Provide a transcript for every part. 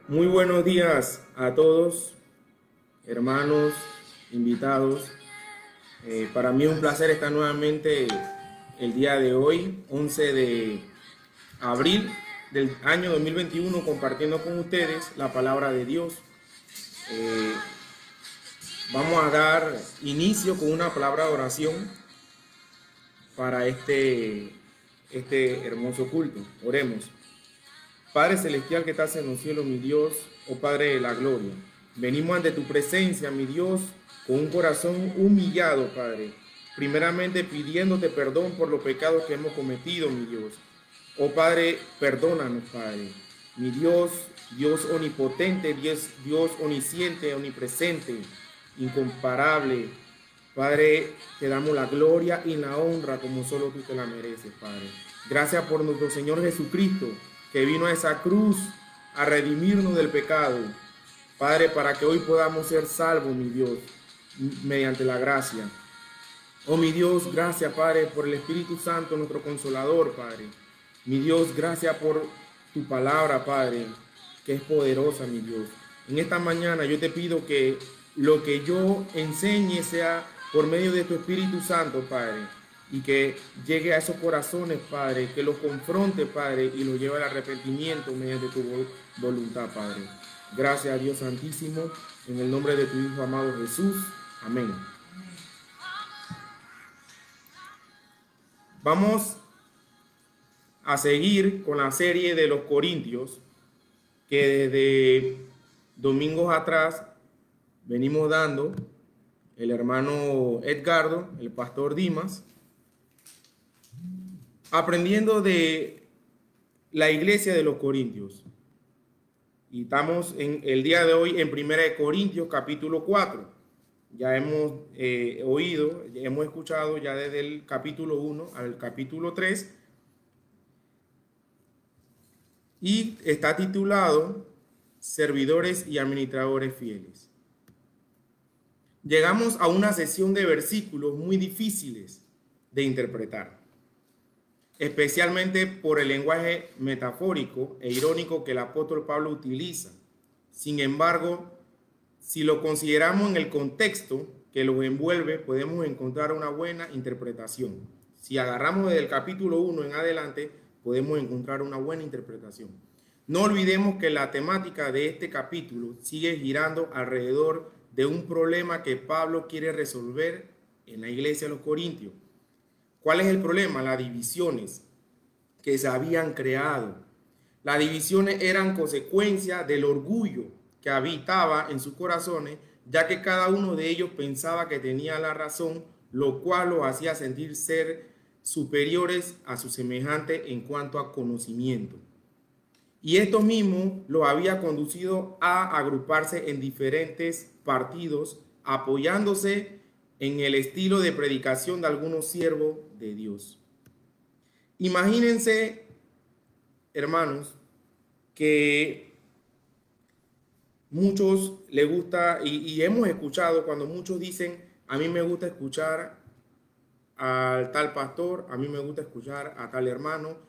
Muy buenos días a todos, hermanos, invitados. Para mí es un placer estar nuevamente el día de hoy, 11 de abril del año 2021, compartiendo con ustedes la palabra de Dios. Eh, Vamos a dar inicio con una palabra de oración para este hermoso culto. Oremos. Padre celestial que estás en los cielos, mi Dios, oh Padre de la gloria, venimos ante tu presencia, mi Dios, con un corazón humillado, Padre, primeramente pidiéndote perdón por los pecados que hemos cometido, mi Dios. Oh Padre, perdónanos, Padre. Mi Dios, Dios omnipotente, Dios omnisciente, omnipresente, incomparable. Padre, te damos la gloria y la honra como solo tú te la mereces, Padre. Gracias por nuestro Señor Jesucristo, que vino a esa cruz a redimirnos del pecado. Padre, para que hoy podamos ser salvos, mi Dios, mediante la gracia. Oh, mi Dios, gracias, Padre, por el Espíritu Santo, nuestro consolador, Padre. Mi Dios, gracias por tu palabra, Padre, que es poderosa, mi Dios. En esta mañana yo te pido que lo que yo enseñe sea por medio de tu Espíritu Santo, Padre, y que llegue a esos corazones, Padre, que los confronte, Padre, y los lleve al arrepentimiento mediante tu voluntad, Padre. Gracias a Dios Santísimo, en el nombre de tu Hijo amado Jesús. Amén. Vamos a seguir con la serie de los Corintios, que desde domingos atrás venimos dando el hermano Edgardo, el pastor Dimas, aprendiendo de la iglesia de los Corintios. Y estamos en el día de hoy en 1 Corintios capítulo 4. Ya hemos oído, hemos escuchado ya desde el capítulo 1 al capítulo 3. Y está titulado Servidores y Administradores Fieles. Llegamos a una sesión de versículos muy difíciles de interpretar, especialmente por el lenguaje metafórico e irónico que el apóstol Pablo utiliza. Sin embargo, si lo consideramos en el contexto que los envuelve, podemos encontrar una buena interpretación. Si agarramos desde el capítulo 1 en adelante, podemos encontrar una buena interpretación. No olvidemos que la temática de este capítulo sigue girando alrededor de un problema que Pablo quiere resolver en la iglesia de los Corintios. ¿Cuál es el problema? Las divisiones que se habían creado. Las divisiones eran consecuencia del orgullo que habitaba en sus corazones, ya que cada uno de ellos pensaba que tenía la razón, lo cual los hacía sentir ser superiores a sus semejantes en cuanto a conocimiento. Y esto mismo lo había conducido a agruparse en diferentes partidos, apoyándose en el estilo de predicación de algunos siervos de Dios. Imagínense, hermanos, que muchos les gusta, y hemos escuchado cuando muchos dicen, a mí me gusta escuchar al tal pastor, a mí me gusta escuchar a tal hermano,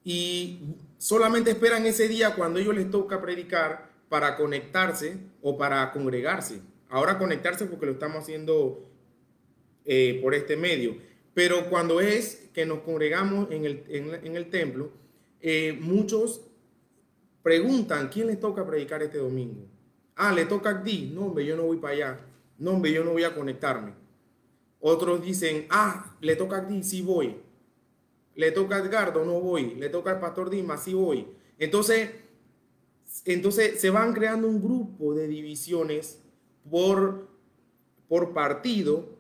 y solamente esperan ese día cuando ellos les toca predicar para conectarse o para congregarse. Ahora conectarse porque lo estamos haciendo por este medio, pero cuando es que nos congregamos en el templo, muchos preguntan, ¿quién les toca predicar este domingo? Ah, ¿le toca a ti? No, hombre, yo no voy para allá. No, hombre, yo no voy a conectarme. Otros dicen, ah, ¿le toca a ti? Sí voy. ¿Le toca a Edgardo? No voy. ¿Le toca al pastor Dimas? Sí voy. Entonces se van creando un grupo de divisiones por partido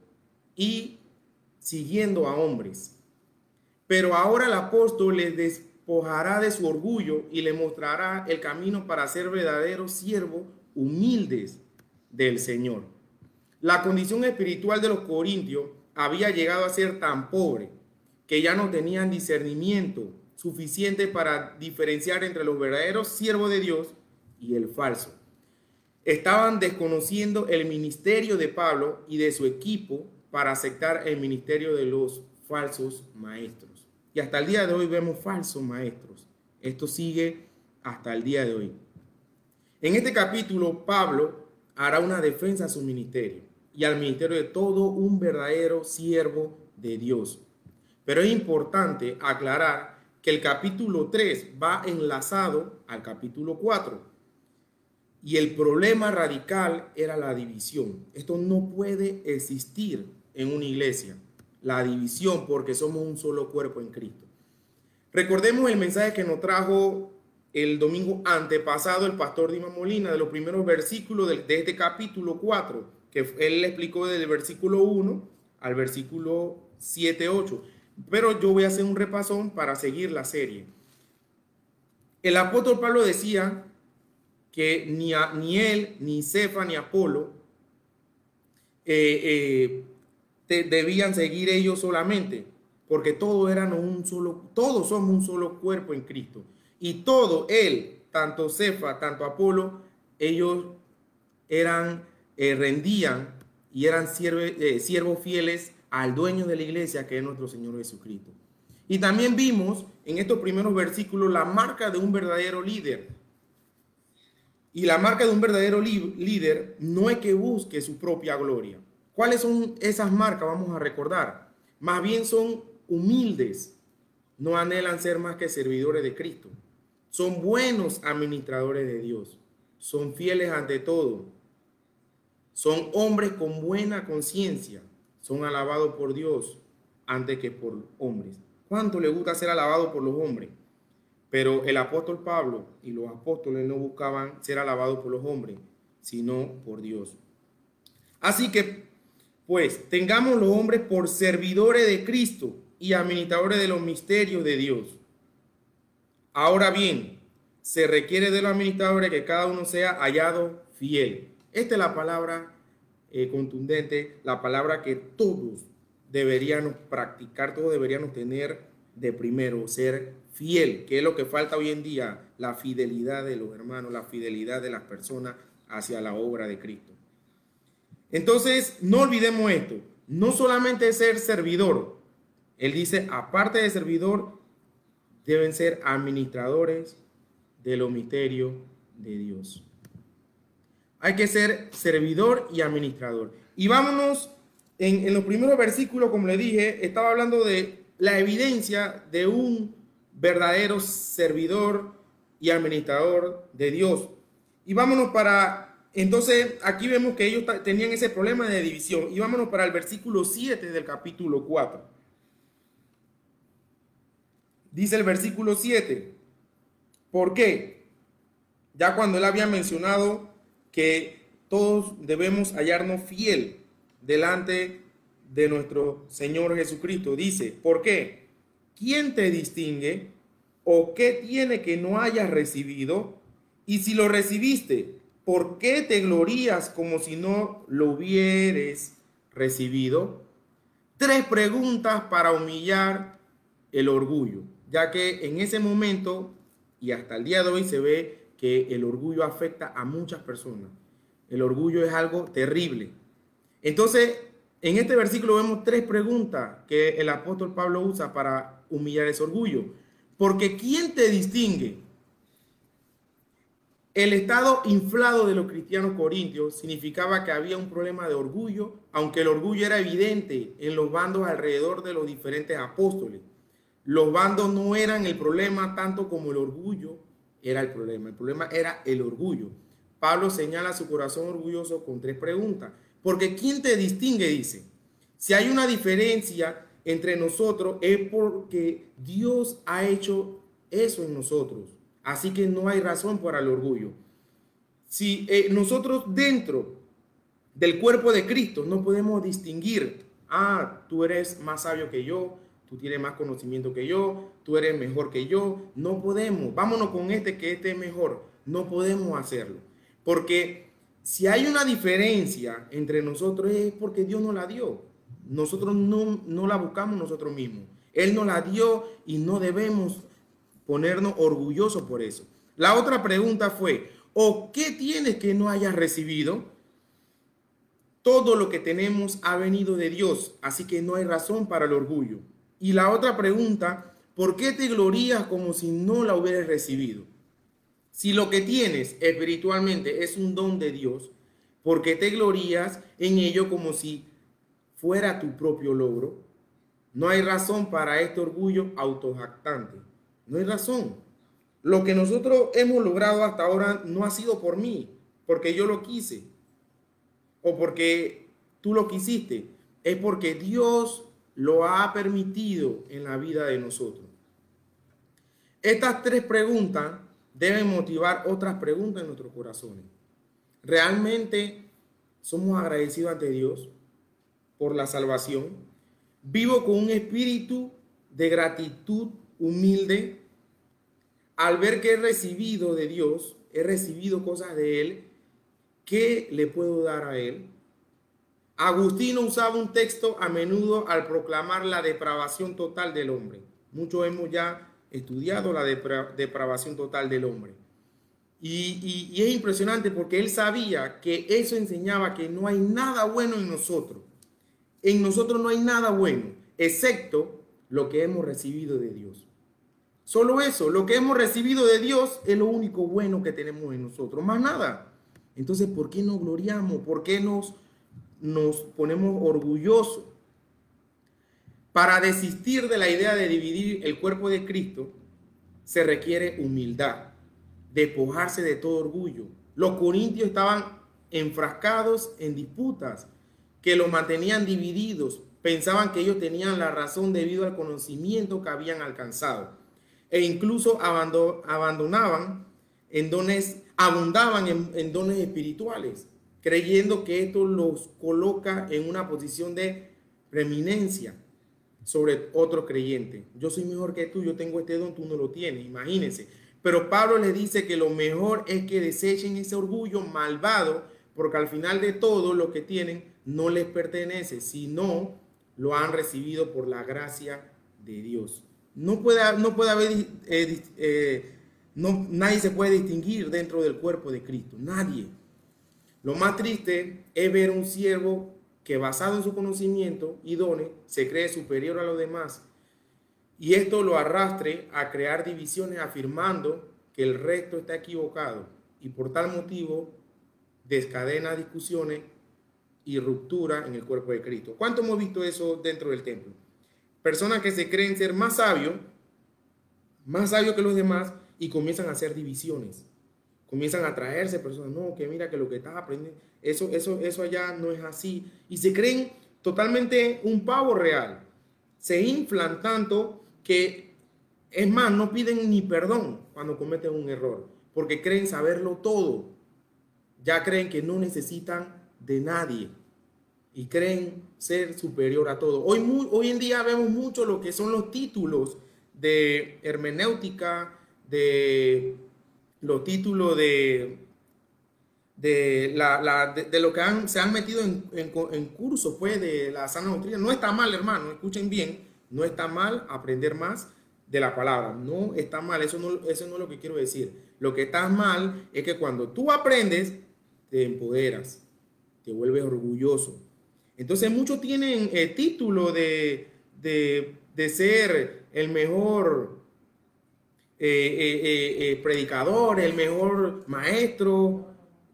y siguiendo a hombres. Pero ahora el apóstol les despojará de su orgullo y le mostrará el camino para ser verdaderos siervos humildes del Señor. La condición espiritual de los corintios había llegado a ser tan pobre que ya no tenían discernimiento suficiente para diferenciar entre los verdaderos siervos de Dios y el falso. Estaban desconociendo el ministerio de Pablo y de su equipo para aceptar el ministerio de los falsos maestros. Y hasta el día de hoy vemos falsos maestros. Esto sigue hasta el día de hoy. En este capítulo, Pablo hará una defensa a su ministerio y al ministerio de todo un verdadero siervo de Dios. Pero es importante aclarar que el capítulo 3 va enlazado al capítulo 4. Y el problema radical era la división. Esto no puede existir en una iglesia, la división, porque somos un solo cuerpo en Cristo. Recordemos el mensaje que nos trajo el domingo antepasado el pastor Dima Molina, de los primeros versículos de este capítulo 4, que él le explicó desde el versículo 1 al versículo 7-8. Pero yo voy a hacer un repasón para seguir la serie. El apóstol Pablo decía que ni él, ni Cefa, ni Apolo debían seguir ellos solamente, porque todos somos un solo cuerpo en Cristo. Y todo él, tanto Cefa, tanto Apolo, ellos rendían y eran siervos fieles al dueño de la iglesia, que es nuestro Señor Jesucristo. Y también vimos en estos primeros versículos la marca de un verdadero líder. Y la marca de un verdadero líder no es que busque su propia gloria. ¿Cuáles son esas marcas? Vamos a recordar. Más bien son humildes. No anhelan ser más que servidores de Cristo. Son buenos administradores de Dios. Son fieles ante todo. Son hombres con buena conciencia. Son alabados por Dios antes que por hombres. ¿Cuánto le gusta ser alabado por los hombres? Pero el apóstol Pablo y los apóstoles no buscaban ser alabados por los hombres, sino por Dios. Así que, pues, tengamos los hombres por servidores de Cristo y administradores de los misterios de Dios. Ahora bien, se requiere de los administradores que cada uno sea hallado fiel. Esta es la palabra contundente, la palabra que todos deberíamos practicar, todos deberíamos tener de primero, ser fiel, que es lo que falta hoy en día, la fidelidad de los hermanos, la fidelidad de las personas hacia la obra de Cristo. Entonces, no olvidemos esto, no solamente ser servidor, él dice, aparte de servidor, deben ser administradores de los misterios de Dios. Hay que ser servidor y administrador. Y vámonos, en los primeros versículos, como le dije, estaba hablando de la evidencia de un verdadero servidor y administrador de Dios. Y vámonos entonces aquí vemos que ellos tenían ese problema de división. Y vámonos para el versículo 7 del capítulo 4. Dice el versículo 7. ¿Por qué? Ya cuando él había mencionado que todos debemos hallarnos fiel delante de nuestro Señor Jesucristo. Dice, ¿por qué? ¿Quién te distingue? ¿O qué tiene que no hayas recibido? Y si lo recibiste, ¿por qué te glorías como si no lo hubieres recibido? 3 preguntas para humillar el orgullo, ya que en ese momento y hasta el día de hoy se ve que el orgullo afecta a muchas personas. El orgullo es algo terrible. Entonces, en este versículo vemos 3 preguntas que el apóstol Pablo usa para humillar ese orgullo. Porque ¿quién te distingue? El estado inflado de los cristianos corintios significaba que había un problema de orgullo, aunque el orgullo era evidente en los bandos alrededor de los diferentes apóstoles. Los bandos no eran el problema tanto como el orgullo era el problema. El problema era el orgullo. Pablo señala su corazón orgulloso con 3 preguntas. Porque ¿quién te distingue? Dice. Si hay una diferencia entre nosotros es porque Dios ha hecho eso en nosotros. Así que no hay razón para el orgullo. Si nosotros dentro del cuerpo de Cristo no podemos distinguir, tú eres más sabio que yo, tú tienes más conocimiento que yo, tú eres mejor que yo, no podemos. Vámonos con que este es mejor. No podemos hacerlo. Porque si hay una diferencia entre nosotros es porque Dios nos la dio. Nosotros no la buscamos nosotros mismos. Él nos la dio y no debemos ponernos orgullosos por eso. La otra pregunta fue, ¿o qué tienes que no hayas recibido? Todo lo que tenemos ha venido de Dios, así que no hay razón para el orgullo. Y la otra pregunta, ¿por qué te glorías como si no la hubieras recibido? Si lo que tienes espiritualmente es un don de Dios, ¿por qué te glorías en ello como si fuera tu propio logro? No hay razón para este orgullo autojactante. No hay razón. Lo que nosotros hemos logrado hasta ahora no ha sido por mí, porque yo lo quise, o porque tú lo quisiste. Es porque Dios lo ha permitido en la vida de nosotros. Estas tres preguntas deben motivar otras preguntas en nuestros corazones. ¿Realmente somos agradecidos ante Dios por la salvación? ¿Vivo con un espíritu de gratitud humilde al ver que he recibido de Dios, he recibido cosas de Él? ¿Qué le puedo dar a Él? Agustino usaba un texto a menudo al proclamar la depravación total del hombre. Muchos hemos ya estudiado la depravación total del hombre. Y es impresionante porque él sabía que eso enseñaba que no hay nada bueno en nosotros. En nosotros no hay nada bueno, excepto lo que hemos recibido de Dios. Solo eso, lo que hemos recibido de Dios es lo único bueno que tenemos en nosotros, más nada. Entonces, ¿por qué nos gloriamos? ¿Por qué nos ponemos orgullosos? Para desistir de la idea de dividir el cuerpo de Cristo, se requiere humildad, despojarse de todo orgullo. Los corintios estaban enfrascados en disputas que los mantenían divididos. Pensaban que ellos tenían la razón debido al conocimiento que habían alcanzado. E incluso abundaban en dones espirituales, creyendo que esto los coloca en una posición de preeminencia sobre otro creyente. Yo soy mejor que tú, yo tengo este don, tú no lo tienes, imagínense. Pero Pablo les dice que lo mejor es que desechen ese orgullo malvado, porque al final de todo lo que tienen no les pertenece, sino lo han recibido por la gracia de Dios. Nadie se puede distinguir dentro del cuerpo de Cristo, nadie. Lo más triste es ver un siervo que basado en su conocimiento y dones se cree superior a los demás, y esto lo arrastre a crear divisiones afirmando que el resto está equivocado, y por tal motivo desencadena discusiones y ruptura en el cuerpo de Cristo. ¿Cuánto hemos visto eso dentro del templo? Personas que se creen ser más sabios que los demás, y comienzan a hacer divisiones. Comienzan a traerse personas, no, que mira que lo que estás aprendiendo, eso allá no es así. Y se creen totalmente un pavo real. Se inflan tanto que, es más, no piden ni perdón cuando cometen un error, porque creen saberlo todo. Ya creen que no necesitan de nadie y creen ser superior a todo. Hoy en día vemos mucho lo que son los títulos de hermenéutica, de los títulos de lo que se han metido en cursos pues, de la sana doctrina. No está mal, hermano, escuchen bien, no está mal aprender más de la palabra, no está mal, eso no es lo que quiero decir. Lo que está mal es que cuando tú aprendes, te empoderas, te vuelves orgulloso. Entonces muchos tienen el título de ser el mejor predicador, el mejor maestro,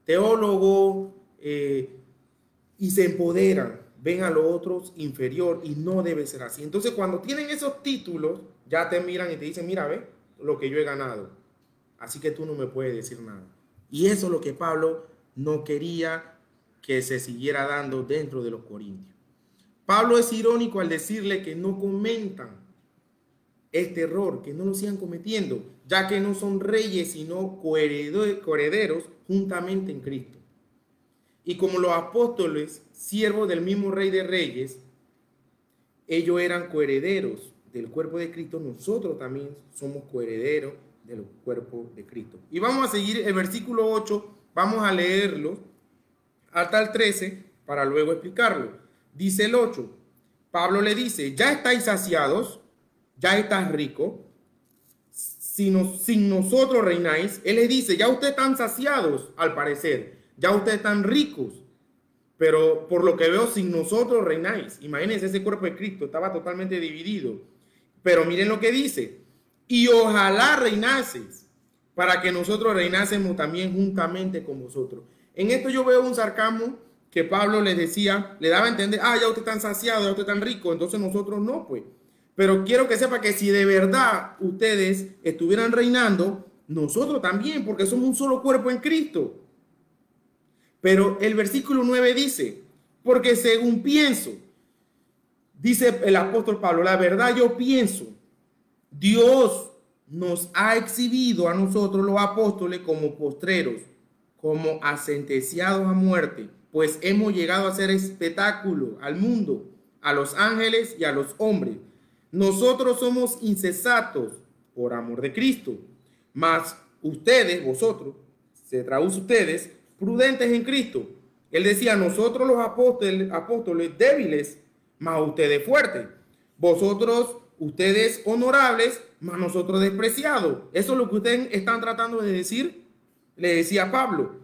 teólogo, y se empoderan, ven a los otros inferior, y no debe ser así. Entonces cuando tienen esos títulos, ya te miran y te dicen, mira, ve lo que yo he ganado, así que tú no me puedes decir nada. Y eso es lo que Pablo no quería que se siguiera dando dentro de los corintios. Pablo es irónico al decirle que no comentan este error, que no lo sigan cometiendo, ya que no son reyes, sino coherederos juntamente en Cristo. Y como los apóstoles, siervos del mismo Rey de Reyes, ellos eran coherederos del cuerpo de Cristo, nosotros también somos coherederos del cuerpo de Cristo. Y vamos a seguir el versículo 8, vamos a leerlo hasta el 13 para luego explicarlo. Dice el 8, Pablo le dice, ya estáis saciados, ya estás rico, sin nosotros reináis. Él les dice, ya ustedes están saciados al parecer, ya ustedes están ricos, pero por lo que veo sin nosotros reináis. Imagínense, ese cuerpo de Cristo estaba totalmente dividido, pero miren lo que dice, y ojalá reinaseis, para que nosotros reinásemos también juntamente con vosotros. En esto yo veo un sarcasmo que Pablo les decía, le daba a entender, ya usted está saciado, ya usted está rico, entonces nosotros no, pues. Pero quiero que sepa que si de verdad ustedes estuvieran reinando, nosotros también, porque somos un solo cuerpo en Cristo. Pero el versículo 9 dice, porque según pienso, dice el apóstol Pablo, la verdad yo pienso, Dios nos ha exhibido a nosotros los apóstoles como postreros, como sentenciados a muerte, pues hemos llegado a hacer espectáculo al mundo, a los ángeles y a los hombres. Nosotros somos insensatos por amor de Cristo, mas ustedes, vosotros, se traduce ustedes, prudentes en Cristo. Él decía, nosotros los apóstoles débiles, mas ustedes fuertes. Vosotros, ustedes honorables, mas nosotros despreciados. Eso es lo que ustedes están tratando de decir, le decía Pablo.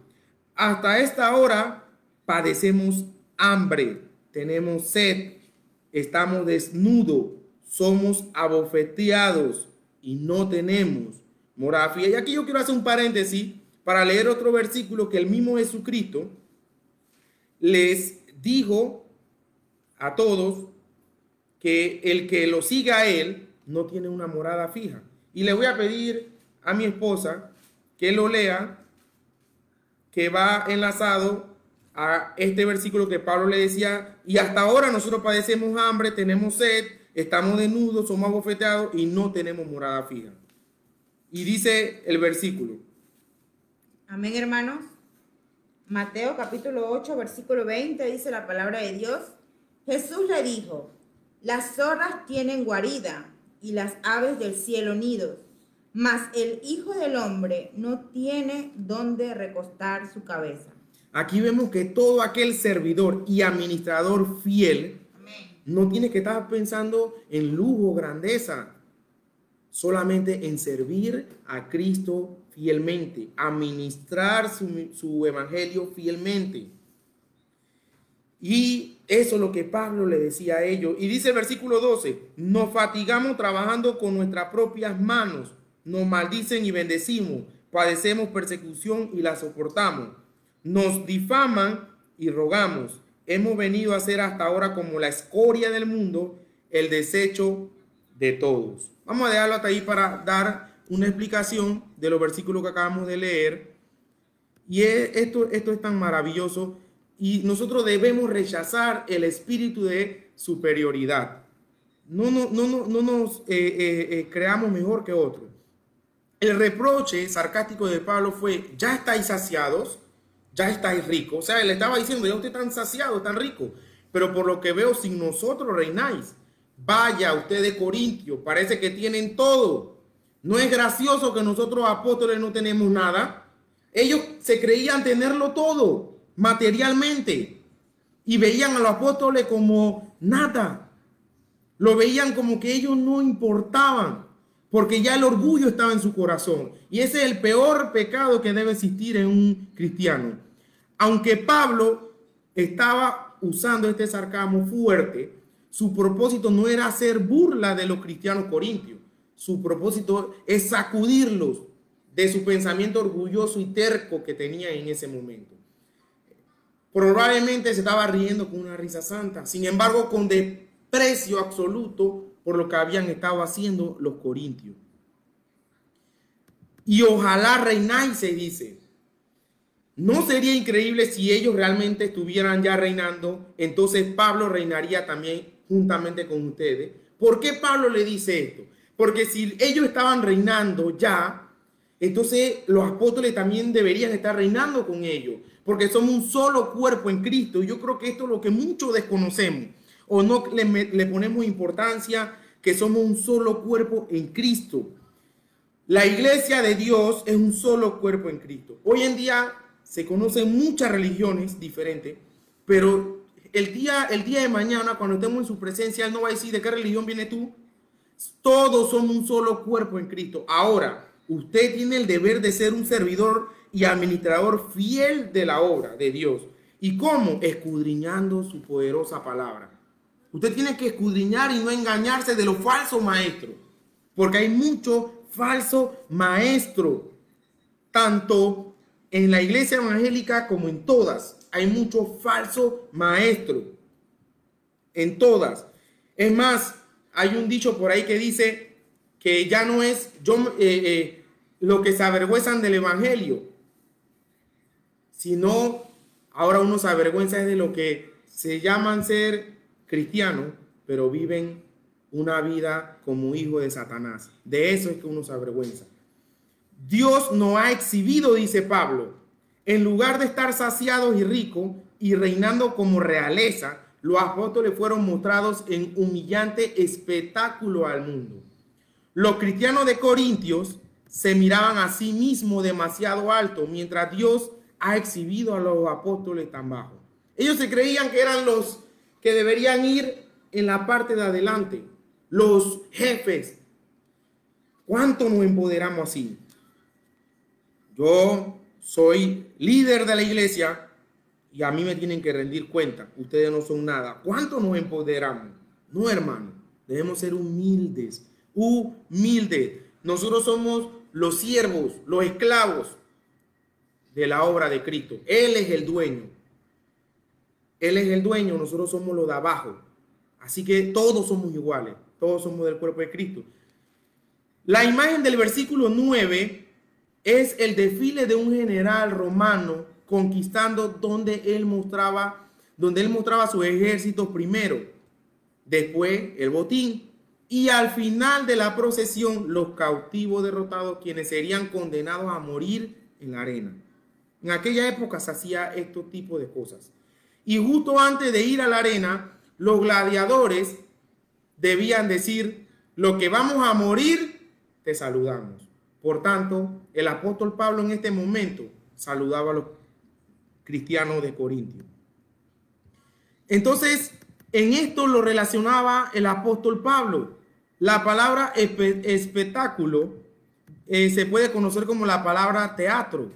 Hasta esta hora padecemos hambre, tenemos sed, estamos desnudos, somos abofeteados y no tenemos morada fija. Y aquí yo quiero hacer un paréntesis para leer otro versículo que el mismo Jesucristo les dijo a todos que el que lo siga a él no tiene una morada fija. Y le voy a pedir a mi esposa que lo lea, que va enlazado a este versículo que Pablo le decía, y hasta ahora nosotros padecemos hambre, tenemos sed, estamos desnudos, somos abofeteados y no tenemos morada fija. Y dice el versículo. Amén, hermanos. Mateo capítulo 8, versículo 20, dice la palabra de Dios. Jesús le dijo, las zorras tienen guarida y las aves del cielo nidos, mas el Hijo del Hombre no tiene donde recostar su cabeza. Aquí vemos que todo aquel servidor y administrador fiel, amén, no tiene que estar pensando en lujo, grandeza, solamente en servir a Cristo fielmente, administrar su evangelio fielmente. Y eso es lo que Pablo le decía a ellos. Y dice el versículo 12, nos fatigamos trabajando con nuestras propias manos, nos maldicen y bendecimos, padecemos persecución y la soportamos, nos difaman y rogamos, hemos venido a ser hasta ahora como la escoria del mundo, el desecho de todos. Vamos a dejarlo hasta ahí para dar una explicación de los versículos que acabamos de leer. Y esto es tan maravilloso. Y nosotros debemos rechazar el espíritu de superioridad. No nos creamos mejor que otros. El reproche sarcástico de Pablo fue, ya estáis saciados, ya estáis ricos. O sea, él estaba diciendo, ya ustedes están saciados, están ricos. Pero por lo que veo, sin nosotros reináis. Vaya, ustedes Corintios, parece que tienen todo. No es gracioso que nosotros apóstoles no tenemos nada. Ellos se creían tenerlo todo, materialmente. Y veían a los apóstoles como nada. Lo veían como que ellos no importaban. Porque ya el orgullo estaba en su corazón. Y ese es el peor pecado que debe existir en un cristiano. Aunque Pablo estaba usando este sarcasmo fuerte, su propósito no era hacer burla de los cristianos corintios. Su propósito es sacudirlos de su pensamiento orgulloso y terco que tenía en ese momento. Probablemente se estaba riendo con una risa santa. Sin embargo, con desprecio absoluto por lo que habían estado haciendo los corintios. Y ojalá reináis, se dice. ¿No sería increíble si ellos realmente estuvieran ya reinando? Entonces Pablo reinaría también juntamente con ustedes. ¿Por qué Pablo le dice esto? Porque si ellos estaban reinando ya, entonces los apóstoles también deberían estar reinando con ellos. Porque somos un solo cuerpo en Cristo. Y yo creo que esto es lo que muchos desconocemos. O no le ponemos importancia, que somos un solo cuerpo en Cristo. La iglesia de Dios es un solo cuerpo en Cristo. Hoy en día se conocen muchas religiones diferentes, pero el día de mañana, cuando estemos en su presencia, Él no va a decir de qué religión viene tú. Todos somos un solo cuerpo en Cristo. Ahora, usted tiene el deber de ser un servidor y administrador fiel de la obra de Dios. ¿Y cómo? Escudriñando su poderosa palabra. Usted tiene que escudriñar y no engañarse de los falsos maestros, porque hay muchos falsos maestros tanto en la iglesia evangélica como en todas, hay muchos falsos maestros. En todas. Es más, hay un dicho por ahí que dice que ya no es lo que se avergüenzan del evangelio, sino ahora uno se avergüenza de lo que se llaman ser cristianos, pero viven una vida como hijo de Satanás. De eso es que uno se avergüenza. Dios nos ha exhibido, dice Pablo, en lugar de estar saciados y ricos y reinando como realeza, los apóstoles fueron mostrados en humillante espectáculo al mundo. Los cristianos de Corintios se miraban a sí mismos demasiado alto, mientras Dios ha exhibido a los apóstoles tan bajos. Ellos se creían que eran los que deberían ir en la parte de adelante, los jefes. ¿Cuánto nos empoderamos así? Yo soy líder de la iglesia y a mí me tienen que rendir cuenta. Ustedes no son nada. ¿Cuánto nos empoderamos? No, hermano. Debemos ser humildes. Humildes. Nosotros somos los siervos, los esclavos de la obra de Cristo. Él es el dueño. Él es el dueño. Nosotros somos los de abajo. Así que todos somos iguales. Todos somos del cuerpo de Cristo. La imagen del versículo 9 es el desfile de un general romano conquistando donde él mostraba sus ejércitos primero, después el botín y al final de la procesión los cautivos derrotados, quienes serían condenados a morir en la arena. En aquella época se hacía este tipo de cosas. Y justo antes de ir a la arena, los gladiadores debían decir: lo que vamos a morir, te saludamos. Por tanto, el apóstol Pablo en este momento saludaba a los cristianos de Corintio. Entonces, en esto lo relacionaba el apóstol Pablo. La palabra espectáculo se puede conocer como la palabra teatro.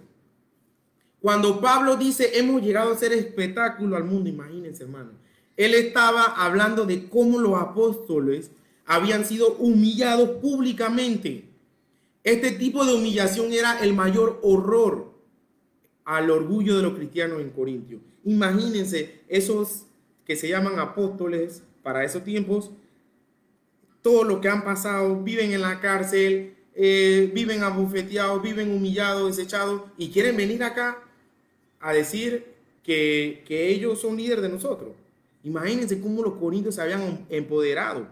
Cuando Pablo dice hemos llegado a ser espectáculo al mundo, imagínense, hermano, él estaba hablando de cómo los apóstoles habían sido humillados públicamente. Este tipo de humillación era el mayor horror al orgullo de los cristianos en Corintio. Imagínense esos que se llaman apóstoles para esos tiempos, todo lo que han pasado, viven en la cárcel, viven abofeteados, viven humillados, desechados, y quieren venir acá a decir que ellos son líderes de nosotros. Imagínense cómo los corintios se habían empoderado.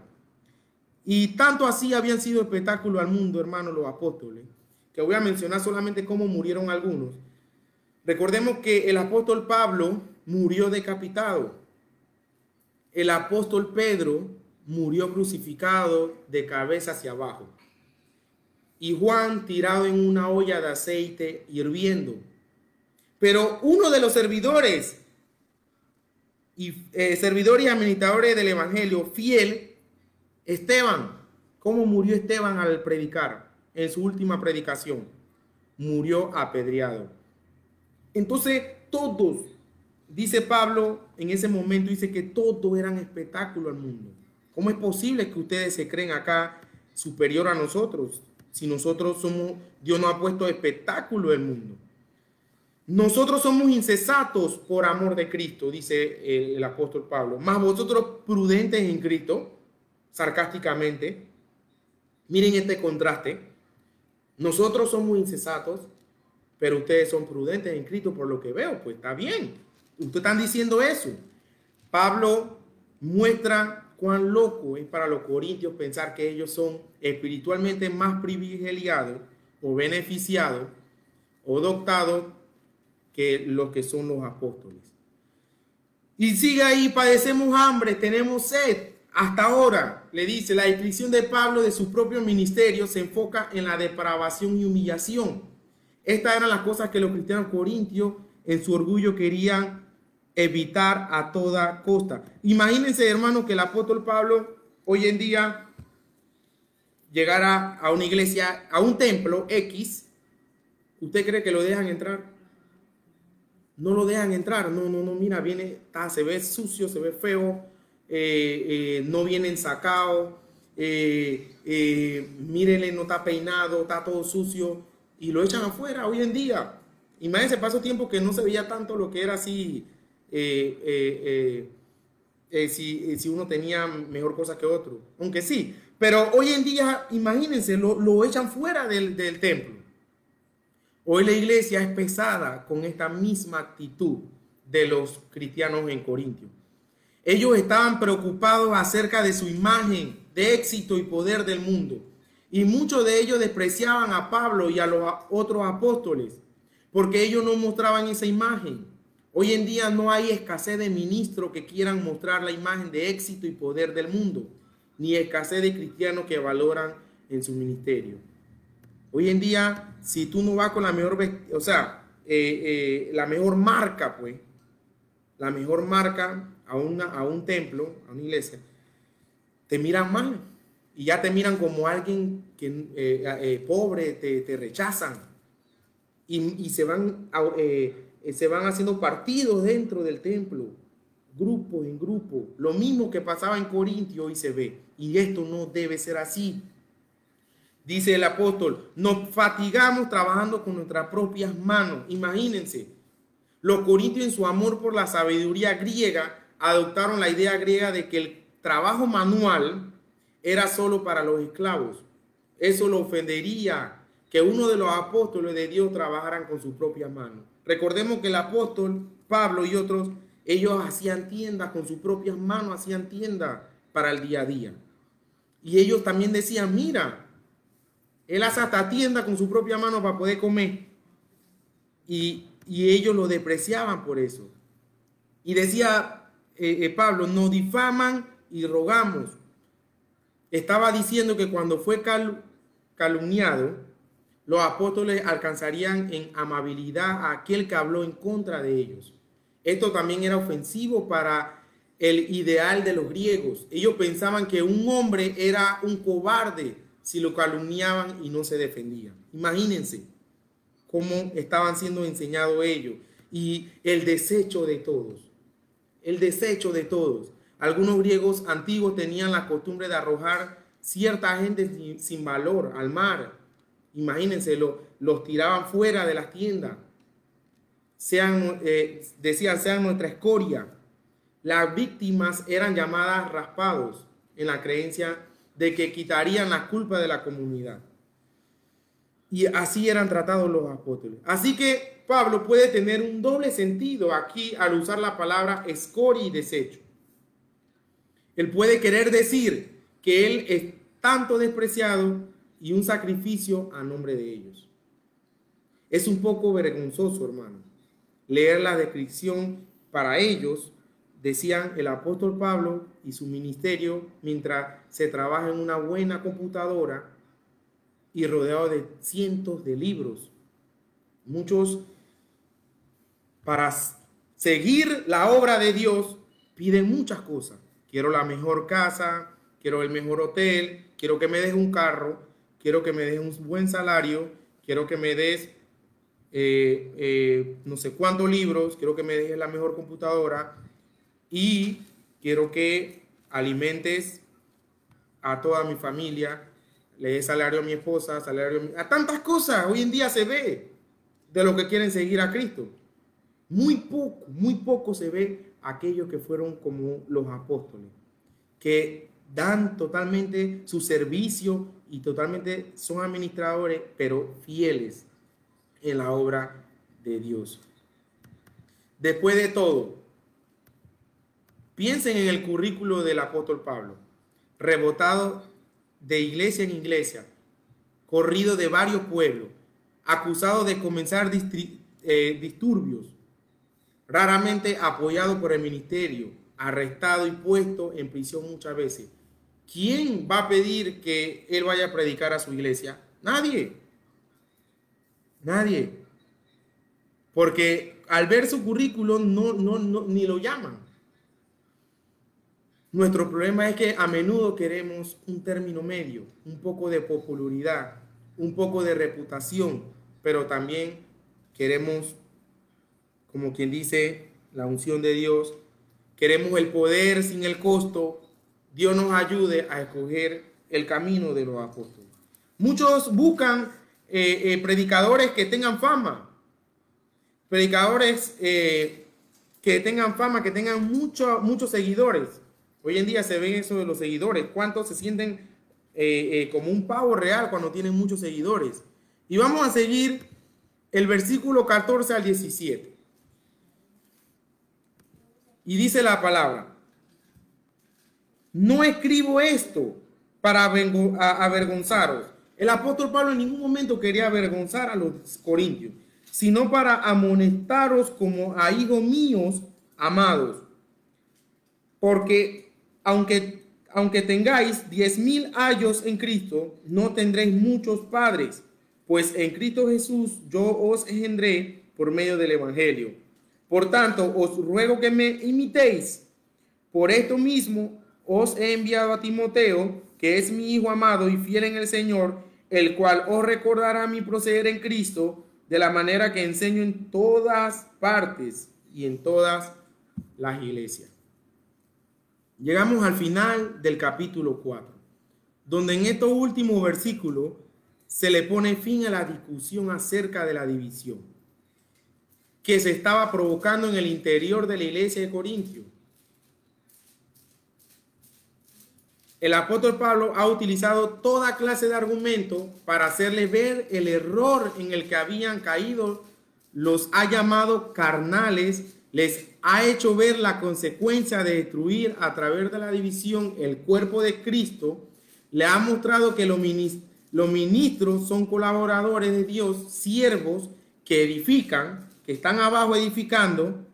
Y tanto así habían sido espectáculo al mundo, hermanos, los apóstoles, que voy a mencionar solamente cómo murieron algunos. Recordemos que el apóstol Pablo murió decapitado. El apóstol Pedro murió crucificado de cabeza hacia abajo. Y Juan tirado en una olla de aceite hirviendo. Pero uno de los servidores y administradores del evangelio, fiel, Esteban. ¿Cómo murió Esteban al predicar? En su última predicación, murió apedreado. Entonces, todos, dice Pablo, en ese momento dice que todos eran espectáculo al mundo. ¿Cómo es posible que ustedes se creen acá superior a nosotros? Si nosotros somos, Dios nos ha puesto espectáculo al mundo. Nosotros somos insensatos por amor de Cristo, dice el apóstol Pablo. Más vosotros prudentes en Cristo, sarcásticamente. Miren este contraste. Nosotros somos insensatos, pero ustedes son prudentes en Cristo por lo que veo. Pues está bien. Ustedes están diciendo eso. Pablo muestra cuán loco es para los corintios pensar que ellos son espiritualmente más privilegiados o beneficiados o adoptados que los que son los apóstoles. Y sigue ahí: padecemos hambre, tenemos sed. Hasta ahora, le dice, la descripción de Pablo de su propio ministerio se enfoca en la depravación y humillación. Estas eran las cosas que los cristianos corintios en su orgullo querían evitar a toda costa. Imagínense, hermanos, que el apóstol Pablo hoy en día llegara a una iglesia, a un templo X. ¿Usted cree que lo dejan entrar? No lo dejan entrar. No, mira, viene, se ve sucio, se ve feo. No vienen sacados, mírenle, no está peinado, está todo sucio. y lo echan afuera hoy en día. Imagínense, pasó tiempo que no se veía tanto lo que era así, si uno tenía mejor cosa que otro, aunque sí, pero hoy en día, imagínense, lo echan fuera del templo. Hoy la iglesia es pesada con esta misma actitud de los cristianos en Corintio. Ellos estaban preocupados acerca de su imagen, de éxito y poder del mundo. Y muchos de ellos despreciaban a Pablo y a los otros apóstoles, porque ellos no mostraban esa imagen. Hoy en día no hay escasez de ministros que quieran mostrar la imagen de éxito y poder del mundo, ni escasez de cristianos que valoran en su ministerio. Hoy en día, si tú no vas con la mejor, la mejor marca, pues, la mejor marca a un templo, a una iglesia, te miran mal y ya te miran como alguien que pobre, te rechazan y se van haciendo partidos dentro del templo, grupos en grupos. Lo mismo que pasaba en Corintio hoy se ve, y esto no debe ser así. Dice el apóstol, nos fatigamos trabajando con nuestras propias manos. Imagínense, los corintios en su amor por la sabiduría griega adoptaron la idea griega de que el trabajo manual era solo para los esclavos. Eso lo ofendería que uno de los apóstoles de Dios trabajaran con sus propias manos. Recordemos que el apóstol Pablo y otros, ellos hacían tiendas con sus propias manos, hacían tiendas para el día a día. Y ellos también decían, mira, él hace hasta tienda con su propia mano para poder comer. Y ellos lo despreciaban por eso. Y decía Pablo, nos difaman y rogamos. Estaba diciendo que cuando fue calumniado, los apóstoles alcanzarían en amabilidad a aquel que habló en contra de ellos. Esto también era ofensivo para el ideal de los griegos. Ellos pensaban que un hombre era un cobarde si lo calumniaban y no se defendía. Imagínense cómo estaban siendo enseñados ellos. Y el desecho de todos. El desecho de todos. Algunos griegos antiguos tenían la costumbre de arrojar cierta gente sin valor al mar. Imagínense, los tiraban fuera de las tiendas. Decían, sean nuestra escoria. Las víctimas eran llamadas raspados en la creencia de que quitarían la culpa de la comunidad. Y así eran tratados los apóstoles. Así que Pablo puede tener un doble sentido aquí al usar la palabra escoria y desecho. Él puede querer decir que él es tanto despreciado y un sacrificio a nombre de ellos. Es un poco vergonzoso, hermano, leer la descripción para ellos. Decían el apóstol Pablo y su ministerio mientras se trabaja en una buena computadora y rodeado de cientos de libros. Muchos, para seguir la obra de Dios, piden muchas cosas. Quiero la mejor casa, quiero el mejor hotel, quiero que me des un carro, quiero que me des un buen salario, quiero que me des no sé cuántos libros, quiero que me des la mejor computadora. Y quiero que alimentes a toda mi familia, le dé salario a mi esposa, a tantas cosas. Hoy en día se ve de los que quieren seguir a Cristo. Muy poco se ve aquellos que fueron como los apóstoles, que dan totalmente su servicio y totalmente son administradores, pero fieles en la obra de Dios. Después de todo, piensen en el currículo del apóstol Pablo, rebotado de iglesia en iglesia, corrido de varios pueblos, acusado de comenzar disturbios, raramente apoyado por el ministerio, arrestado y puesto en prisión muchas veces. ¿Quién va a pedir que él vaya a predicar a su iglesia? Nadie. Nadie. Porque al ver su currículo ni lo llaman. Nuestro problema es que a menudo queremos un término medio, un poco de popularidad, un poco de reputación, pero también queremos, como quien dice, la unción de Dios. Queremos el poder sin el costo. Dios nos ayude a escoger el camino de los apóstoles. Muchos buscan predicadores que tengan fama, predicadores que tengan fama, que tengan muchos seguidores. Hoy en día se ve eso de los seguidores. ¿Cuántos se sienten como un pavo real cuando tienen muchos seguidores? Y vamos a seguir el versículo 14 al 17. Y dice la palabra: no escribo esto para avergonzaros. El apóstol Pablo en ningún momento quería avergonzar a los corintios, sino para amonestaros como a hijos míos amados. Porque aunque tengáis 10,000 años en Cristo, no tendréis muchos padres, pues en Cristo Jesús yo os engendré por medio del Evangelio. Por tanto, os ruego que me imitéis. Por esto mismo os he enviado a Timoteo, que es mi hijo amado y fiel en el Señor, el cual os recordará mi proceder en Cristo, de la manera que enseño en todas partes y en todas las iglesias. Llegamos al final del capítulo 4, donde en estos últimos versículos se le pone fin a la discusión acerca de la división que se estaba provocando en el interior de la iglesia de Corintios. El apóstol Pablo ha utilizado toda clase de argumentos para hacerle ver el error en el que habían caído. Los ha llamado carnales, les ha hecho ver la consecuencia de destruir a través de la división el cuerpo de Cristo. Le ha mostrado que los ministros son colaboradores de Dios, siervos que edifican, que están abajo edificando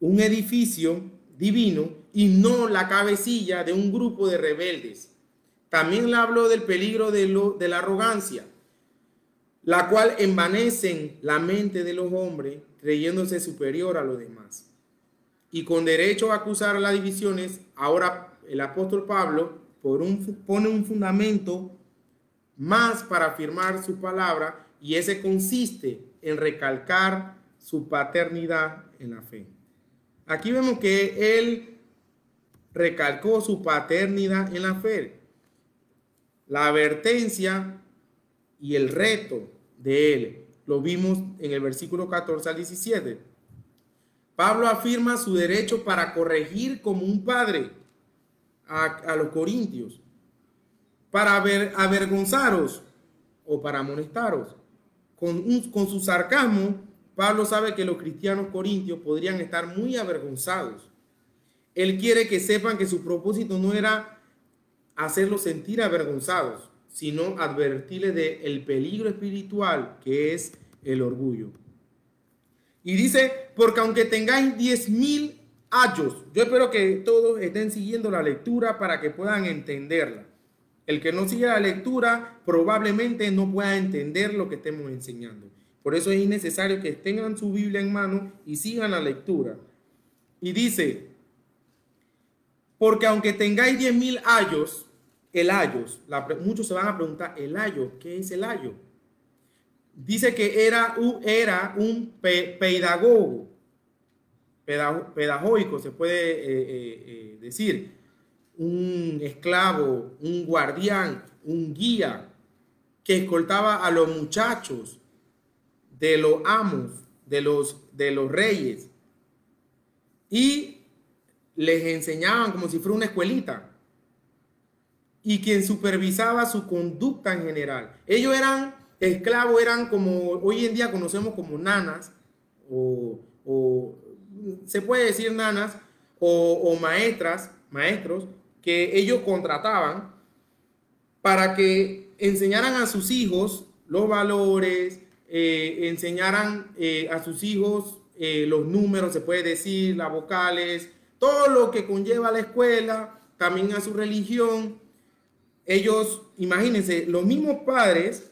un edificio divino y no la cabecilla de un grupo de rebeldes. También le habló del peligro de la arrogancia, la cual envanecen la mente de los hombres creyéndose superior a los demás. Y con derecho a acusar las divisiones, ahora el apóstol Pablo pone un fundamento más para afirmar su palabra, y ese consiste en recalcar su paternidad en la fe. Aquí vemos que él recalcó su paternidad en la fe. La advertencia y el reto de él lo vimos en el versículo 14 al 17. Pablo afirma su derecho para corregir como un padre a los corintios, para avergonzaros o para amonestaros. Con su sarcasmo, Pablo sabe que los cristianos corintios podrían estar muy avergonzados. Él quiere que sepan que su propósito no era hacerlos sentir avergonzados, sino advertirles del peligro espiritual que es el orgullo. Y dice, porque aunque tengáis 10,000 años, yo espero que todos estén siguiendo la lectura para que puedan entenderla. El que no sigue la lectura probablemente no pueda entender lo que estemos enseñando. Por eso es necesario que tengan su Biblia en mano y sigan la lectura. Y dice, porque aunque tengáis 10,000 ayos, el ayos, muchos se van a preguntar, ¿el ayo? ¿Qué es el ayo? Dice que era un pedagogo, pedagógico, se puede decir, un esclavo, un guardián, un guía que escoltaba a los muchachos de los amos, de los reyes, y les enseñaban como si fuera una escuelita, y quien supervisaba su conducta en general. Ellos eran esclavos, eran como hoy en día conocemos como nanas, o se puede decir nanas, o maestros, que ellos contrataban para que enseñaran a sus hijos los valores, enseñaran a sus hijos los números, se puede decir, las vocales, todo lo que conlleva la escuela, también a su religión. Ellos, imagínense, los mismos padres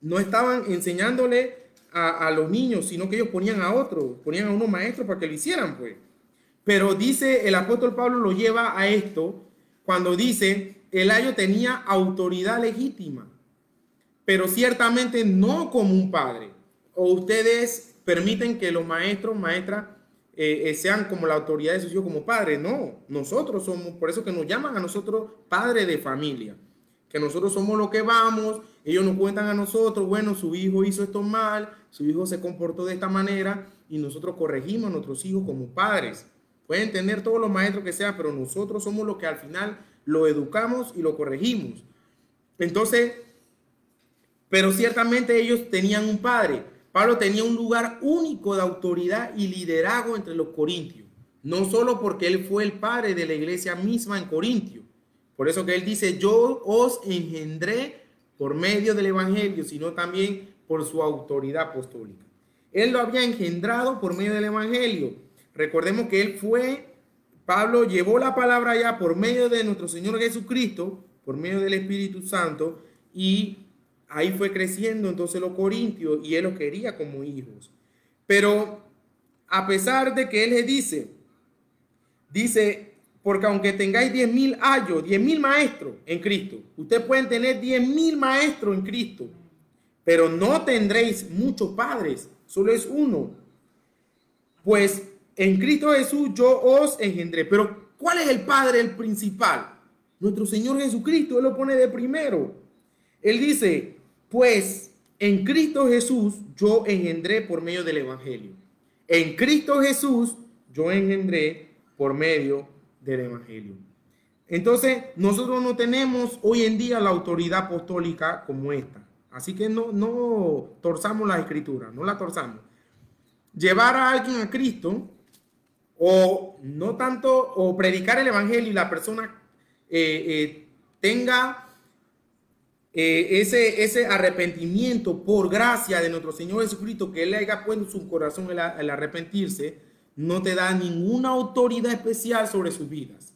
no estaban enseñándole a los niños, sino que ellos ponían a unos maestros para que lo hicieran, pues. Pero dice, el apóstol Pablo lo lleva a esto cuando dice, el ayo tenía autoridad legítima, pero ciertamente no como un padre. O ustedes permiten que los maestros, maestras, sean como la autoridad de sus hijos como padres. No, nosotros somos, por eso que nos llaman a nosotros padres de familia. que nosotros somos lo que vamos, ellos nos cuentan a nosotros, bueno, su hijo hizo esto mal, su hijo se comportó de esta manera y nosotros corregimos a nuestros hijos como padres. Pueden tener todos los maestros que sean, pero nosotros somos los que al final lo educamos y lo corregimos. Entonces, pero ciertamente ellos tenían un padre. Pablo tenía un lugar único de autoridad y liderazgo entre los corintios. No solo porque él fue el padre de la iglesia misma en Corintio. Por eso que él dice, yo os engendré por medio del evangelio, sino también por su autoridad apostólica. Él lo había engendrado por medio del evangelio. Recordemos que Pablo llevó la palabra allá por medio de nuestro Señor Jesucristo, por medio del Espíritu Santo, y ahí fue creciendo entonces los corintios y él los quería como hijos. Pero a pesar de que él les dice, porque aunque tengáis 10,000 ayos, 10,000 maestros en Cristo, ustedes pueden tener 10,000 maestros en Cristo, pero no tendréis muchos padres, solo es uno. Pues en Cristo Jesús yo os engendré. Pero ¿cuál es el padre, el principal? Nuestro Señor Jesucristo, él lo pone de primero. Él dice, pues en Cristo Jesús yo engendré por medio del evangelio. En Cristo Jesús yo engendré por medio del evangelio. Entonces, nosotros no tenemos hoy en día la autoridad apostólica como esta. Así que no torzamos la escritura, no la torzamos. Llevar a alguien a Cristo, o no tanto, o predicar el evangelio y la persona tenga ese arrepentimiento por gracia de nuestro Señor Jesucristo, que Él le haya puesto en su corazón el arrepentirse, no te da ninguna autoridad especial sobre sus vidas,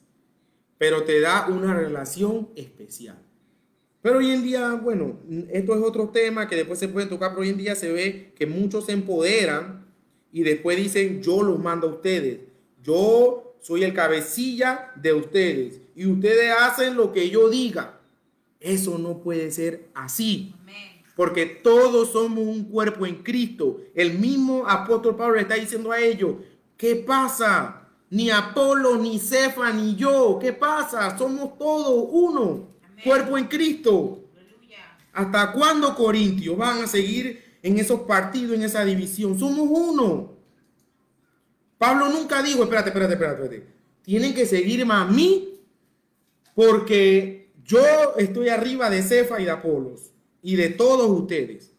pero te da una relación especial. Pero hoy en día, bueno, esto es otro tema que después se puede tocar, pero hoy en día se ve que muchos se empoderan y después dicen, yo los mando a ustedes, yo soy el cabecilla de ustedes y ustedes hacen lo que yo diga. Eso no puede ser así. Amén. Porque todos somos un cuerpo en Cristo. El mismo apóstol Pablo le está diciendo a ellos, ¿qué pasa? Ni Apolo, ni Cefa, ni yo. ¿Qué pasa? Somos todos uno. Amén. Cuerpo en Cristo. Aleluya. ¿Hasta cuándo, Corintios, van a seguir en esos partidos, en esa división? Somos uno. Pablo nunca dijo, espérate. Tienen que seguirme a mí porque yo estoy arriba de Cefa y de Apolos y de todos ustedes.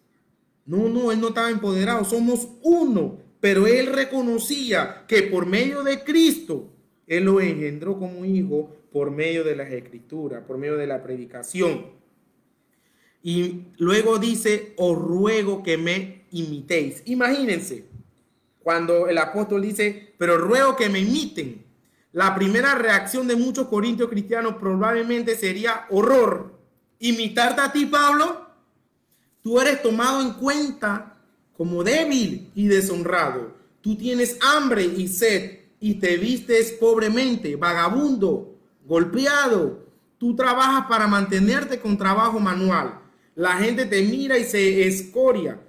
No, él no estaba empoderado. Somos uno. Pero él reconocía que por medio de Cristo, él lo engendró como hijo por medio de las escrituras, por medio de la predicación. Y luego dice, os ruego que me imitéis. Imagínense, cuando el apóstol dice, pero ruego que me imiten. La primera reacción de muchos corintios cristianos probablemente sería horror. ¿Imitarte a ti, Pablo? Tú eres tomado en cuenta como débil y deshonrado. Tú tienes hambre y sed y te vistes pobremente, vagabundo, golpeado. Tú trabajas para mantenerte con trabajo manual. La gente te mira y se escoria.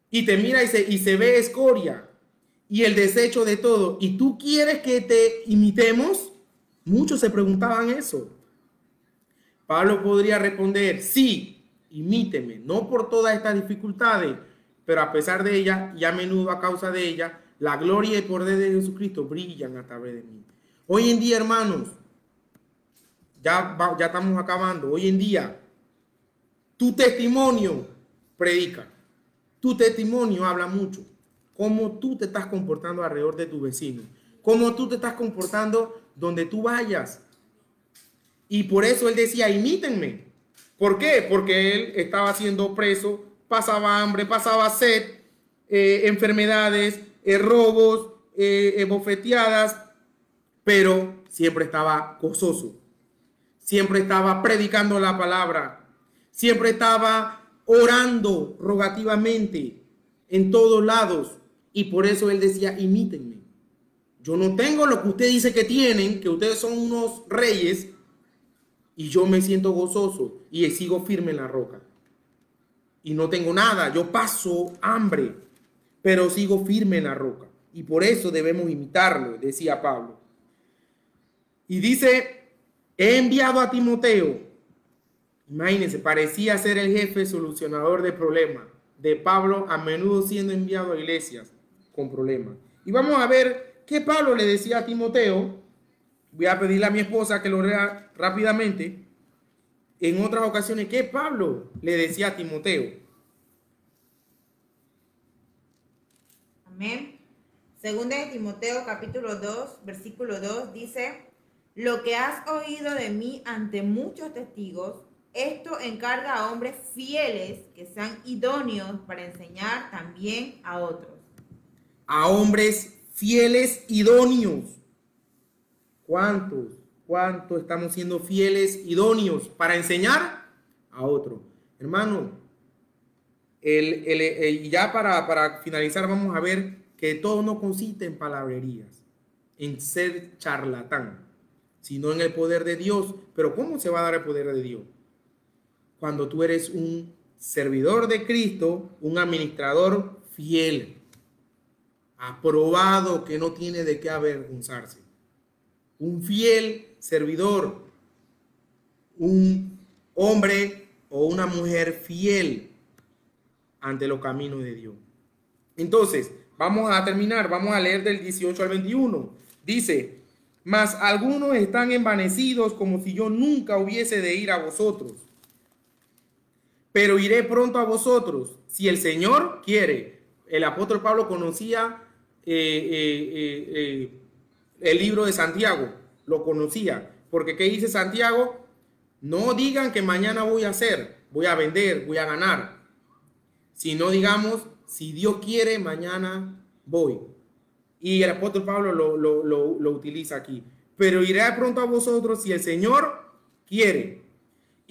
Y te mira y se ve escoria. Y el desecho de todo. ¿Y tú quieres que te imitemos? Muchos se preguntaban eso. Pablo podría responder, sí, imíteme. No por todas estas dificultades, pero a pesar de ella, y a menudo a causa de ella, la gloria y el poder de Jesucristo brillan a través de mí. Hoy en día, hermanos, ya estamos acabando. Hoy en día, tu testimonio predica. Tu testimonio habla mucho. Cómo tú te estás comportando alrededor de tu vecino. Cómo tú te estás comportando donde tú vayas. Y por eso él decía, imítenme. ¿Por qué? Porque él estaba siendo preso, pasaba hambre, pasaba sed, enfermedades, robos, bofeteadas, pero siempre estaba gozoso, siempre estaba predicando la palabra, siempre estaba orando rogativamente en todos lados, y por eso él decía, imítenme. Yo no tengo lo que usted dice que tienen, que ustedes son unos reyes, y yo me siento gozoso y sigo firme en la roca. Y no tengo nada, yo paso hambre, pero sigo firme en la roca. Y por eso debemos imitarlo, decía Pablo. Y dice, he enviado a Timoteo. Imagínense, parecía ser el jefe solucionador de problemas de Pablo, a menudo siendo enviado a iglesias con problemas. Y vamos a ver qué Pablo le decía a Timoteo. Voy a pedirle a mi esposa que lo lea rápidamente. En otras ocasiones, ¿qué Pablo le decía a Timoteo? Amén. Segunda de Timoteo capítulo 2, versículo 2 dice: lo que has oído de mí ante muchos testigos, esto encarga a hombres fieles que sean idóneos para enseñar también a otros. A hombres fieles, idóneos. ¿Cuántos estamos siendo fieles, idóneos para enseñar a otros? Hermano, ya para finalizar vamos a ver que todo no consiste en palabrerías, en ser charlatán, sino en el poder de Dios. Pero ¿cómo se va a dar el poder de Dios? Cuando tú eres un servidor de Cristo, un administrador fiel, aprobado, que no tiene de qué avergonzarse. Un fiel servidor, un hombre o una mujer fiel ante los caminos de Dios. Entonces, vamos a terminar, vamos a leer del 18 al 21. Dice: mas algunos están envanecidos como si yo nunca hubiese de ir a vosotros. Pero iré pronto a vosotros, si el Señor quiere. El apóstol Pablo conocía el libro de Santiago, lo conocía, porque ¿qué dice Santiago? No digan que mañana voy a hacer, voy a vender, voy a ganar, sino digamos, si Dios quiere, mañana voy. Y el apóstol Pablo lo utiliza aquí. Pero iré pronto a vosotros si el Señor quiere.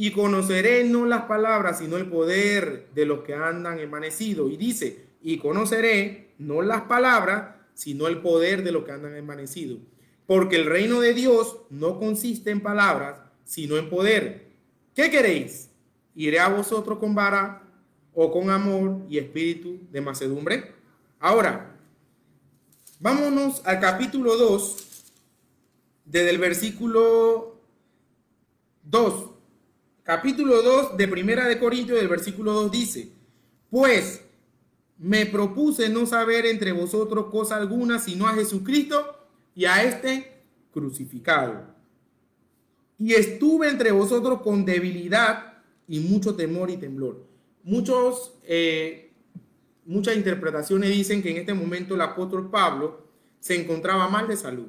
Y conoceré no las palabras, sino el poder de los que andan envanecidos. Y dice, y conoceré no las palabras, sino el poder de los que andan envanecidos. Porque el reino de Dios no consiste en palabras, sino en poder. ¿Qué queréis? ¿Iré a vosotros con vara o con amor y espíritu de mansedumbre? Ahora, vámonos al capítulo 2, desde el versículo 2. Capítulo 2 de Primera de Corintios, del versículo 2 dice: pues me propuse no saber entre vosotros cosa alguna, sino a Jesucristo y a este crucificado. Y estuve entre vosotros con debilidad y mucho temor y temblor. Muchas interpretaciones dicen que en este momento el apóstol Pablo se encontraba mal de salud,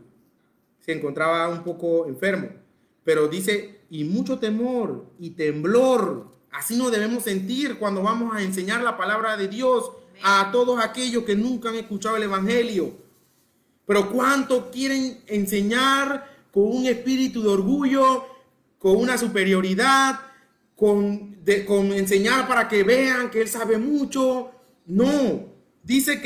se encontraba un poco enfermo, pero dice, y mucho temor y temblor. Así nos debemos sentir cuando vamos a enseñar la palabra de Dios a todos aquellos que nunca han escuchado el evangelio. Pero ¿cuánto quieren enseñar con un espíritu de orgullo, con una superioridad, con enseñar para que vean que él sabe mucho? No, dice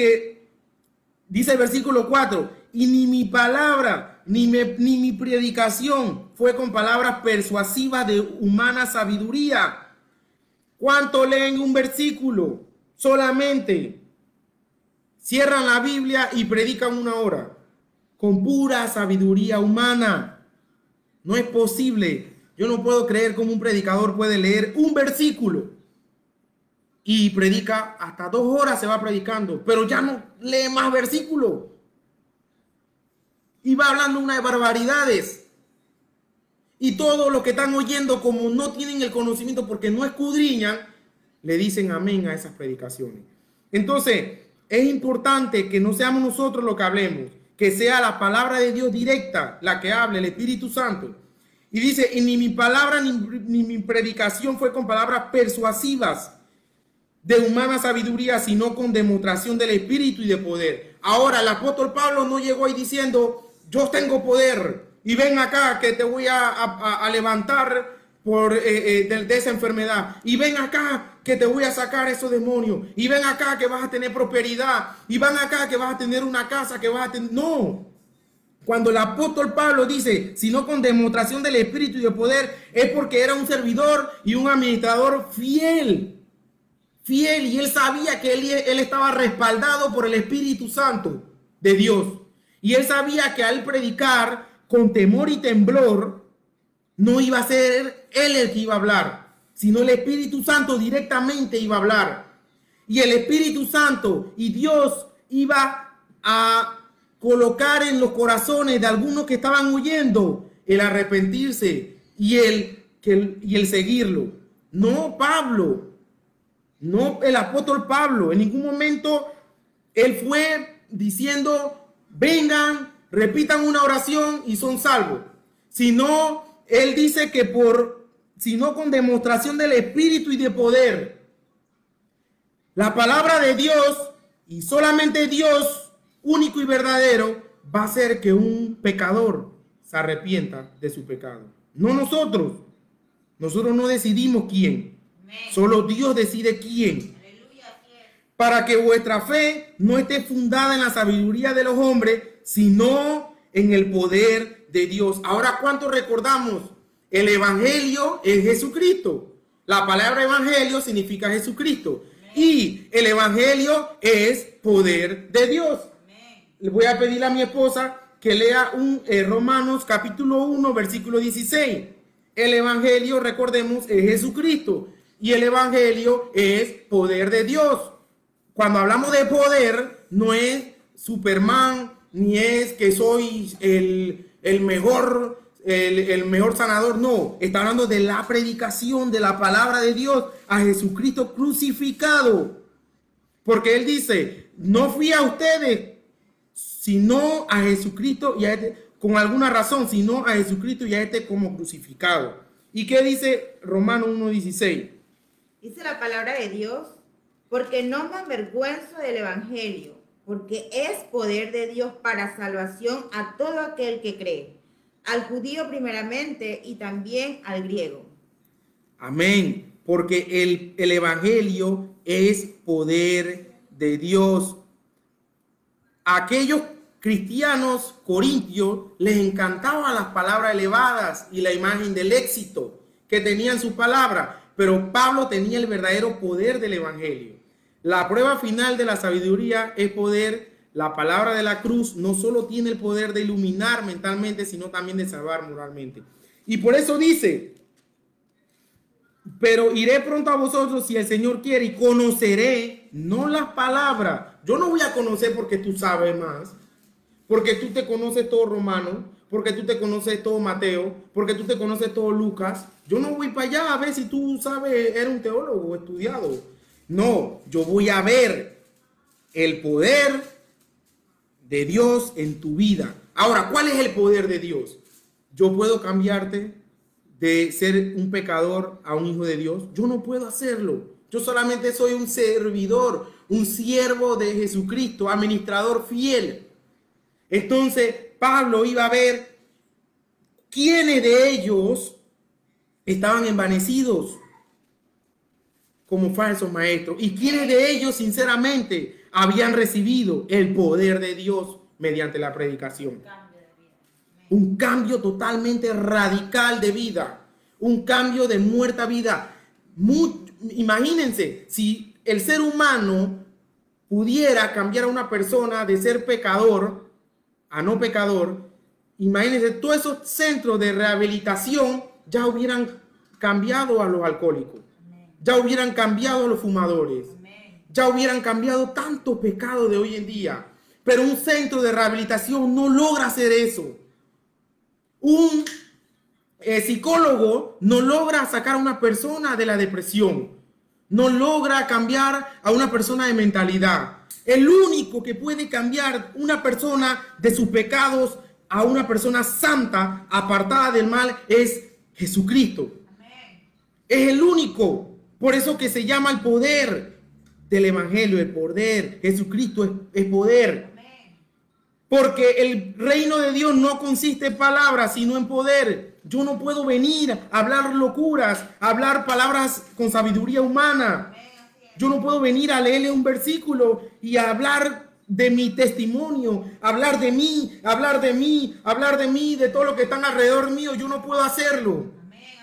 el versículo 4, y ni mi palabra, ni mi predicación fue con palabras persuasivas de humana sabiduría. ¿Cuánto leen un versículo? Solamente cierran la Biblia y predican una hora con pura sabiduría humana. No es posible. Yo no puedo creer cómo un predicador puede leer un versículo y predica hasta 2 horas, se va predicando, pero ya no lee más versículos y va hablando una de barbaridades. Y todos los que están oyendo, como no tienen el conocimiento porque no escudriñan, le dicen amén a esas predicaciones. Entonces, es importante que no seamos nosotros los que hablemos, que sea la palabra de Dios directa la que hable, el Espíritu Santo. Y dice, y ni mi palabra ni mi predicación fue con palabras persuasivas de humana sabiduría, sino con demostración del Espíritu y de poder. Ahora, el apóstol Pablo no llegó ahí diciendo, yo tengo poder y ven acá que te voy a levantar de esa enfermedad, y ven acá que te voy a sacar esos demonios, y ven acá que vas a tener prosperidad, y ven acá que vas a tener una casa, que vas a tener... No. Cuando el apóstol Pablo dice, sino con demostración del Espíritu y de poder, es porque era un servidor y un administrador fiel, y él sabía que él estaba respaldado por el Espíritu Santo de Dios, y él sabía que al predicar con temor y temblor, no iba a ser él el que iba a hablar, sino el Espíritu Santo directamente iba a hablar. Y el Espíritu Santo y Dios iba a colocar en los corazones de algunos que estaban huyendo el arrepentirse y el seguirlo. No Pablo, no el apóstol Pablo. En ningún momento él fue diciendo, vengan, repitan una oración y son salvos. Sino él dice que sino con demostración del Espíritu y de poder. La palabra de Dios y solamente Dios único y verdadero va a hacer que un pecador se arrepienta de su pecado. No nosotros. Nosotros no decidimos quién. Solo Dios decide quién. Para que vuestra fe no esté fundada en la sabiduría de los hombres, sino en el poder de Dios. Ahora, ¿cuánto recordamos? El evangelio es Jesucristo. La palabra evangelio significa Jesucristo. Y el evangelio es poder de Dios. Le voy a pedir a mi esposa que lea Romanos capítulo 1, versículo 16. El evangelio, recordemos, es Jesucristo. Y el evangelio es poder de Dios. Cuando hablamos de poder, no es Superman, ni es que soy el mejor sanador. No, está hablando de la predicación de la palabra de Dios a Jesucristo crucificado. Porque él dice, no fui a ustedes, sino a Jesucristo y a con alguna razón, sino a Jesucristo y a como crucificado. ¿Y qué dice Romanos 1:16? Dice la palabra de Dios, porque no me avergüenzo del evangelio, porque es poder de Dios para salvación a todo aquel que cree, al judío primeramente y también al griego. Amén, porque el evangelio es poder de Dios. Aquellos cristianos corintios les encantaban las palabras elevadas y la imagen del éxito que tenían sus palabras, pero Pablo tenía el verdadero poder del evangelio. La prueba final de la sabiduría es poder. La palabra de la cruz no solo tiene el poder de iluminar mentalmente, sino también de salvar moralmente. Y por eso dice, pero iré pronto a vosotros si el Señor quiere y conoceré, no las palabras. Yo no voy a conocer porque tú sabes más, porque tú te conoces todo Romano, porque tú te conoces todo Mateo, porque tú te conoces todo Lucas. Yo no voy para allá a ver si tú sabes, eres un teólogo estudiado. No, yo voy a ver el poder de Dios en tu vida. Ahora, ¿cuál es el poder de Dios? Yo puedo cambiarte de ser un pecador a un hijo de Dios. Yo no puedo hacerlo. Yo solamente soy un servidor, un siervo de Jesucristo, administrador fiel. Entonces, Pablo iba a ver quiénes de ellos estaban envanecidos como falsos maestros y quiénes de ellos sinceramente habían recibido el poder de Dios mediante la predicación. Un cambio totalmente radical de vida, un cambio de muerta vida. Imagínense, si el ser humano pudiera cambiar a una persona de ser pecador a no pecador, imagínense, todos esos centros de rehabilitación ya hubieran cambiado a los alcohólicos, ya hubieran cambiado a los fumadores, ya hubieran cambiado tantos pecados de hoy en día. Pero un centro de rehabilitación no logra hacer eso. Un psicólogo no logra sacar a una persona de la depresión, no logra cambiar a una persona de mentalidad. El único que puede cambiar una persona de sus pecados a una persona santa, apartada del mal, es Jesucristo. Amén. Es el único. Por eso que se llama el poder del evangelio, el poder. Jesucristo es poder. Amén. Porque el reino de Dios no consiste en palabras, sino en poder. Yo no puedo venir a hablar locuras, a hablar palabras con sabiduría humana. Yo no puedo venir a leerle un versículo y a hablar de mi testimonio, hablar de mí, de todo lo que están alrededor mío. Yo no puedo hacerlo.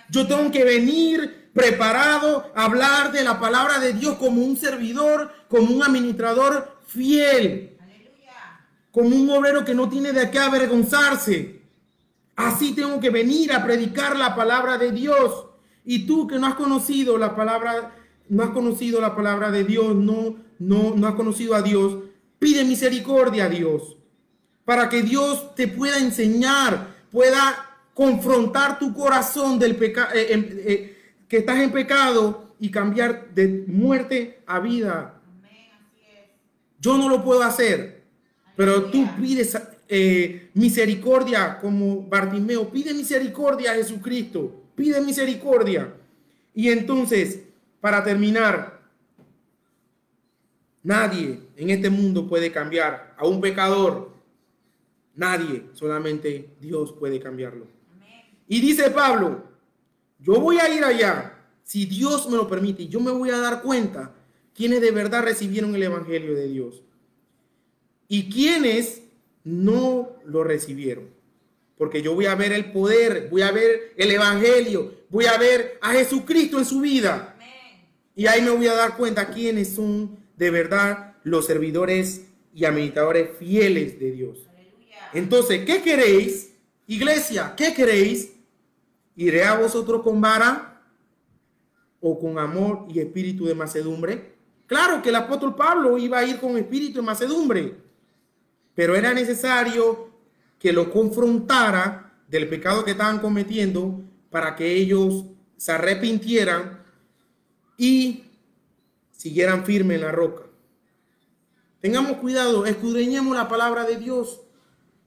Yo tengo que venir preparado a hablar de la palabra de Dios como un servidor, como un administrador fiel, como un obrero que no tiene de qué avergonzarse. Así tengo que venir a predicar la palabra de Dios. Y tú que no has conocido la palabra, no has conocido la palabra de Dios, no has conocido a Dios, pide misericordia a Dios, para que Dios te pueda enseñar, pueda confrontar tu corazón del pecado, que estás en pecado, y cambiar de muerte a vida. Yo no lo puedo hacer, pero tú pides misericordia como Bartimeo. Pide misericordia a Jesucristo, pide misericordia. Y entonces, para terminar, nadie en este mundo puede cambiar a un pecador. Nadie, solamente Dios puede cambiarlo. Y dice Pablo, yo voy a ir allá, si Dios me lo permite, y yo me voy a dar cuenta quiénes de verdad recibieron el evangelio de Dios y quiénes no lo recibieron. Porque yo voy a ver el poder, voy a ver el evangelio, voy a ver a Jesucristo en su vida. Y ahí me voy a dar cuenta quiénes son de verdad los servidores y administradores fieles de Dios. Entonces, ¿qué queréis, iglesia? ¿Qué queréis? ¿Iré a vosotros con vara o con amor y espíritu de mansedumbre? Claro que el apóstol Pablo iba a ir con espíritu de mansedumbre, pero era necesario que lo confrontara del pecado que estaban cometiendo para que ellos se arrepintieran y siguieran firmes en la roca. Tengamos cuidado, escudriñemos la palabra de Dios.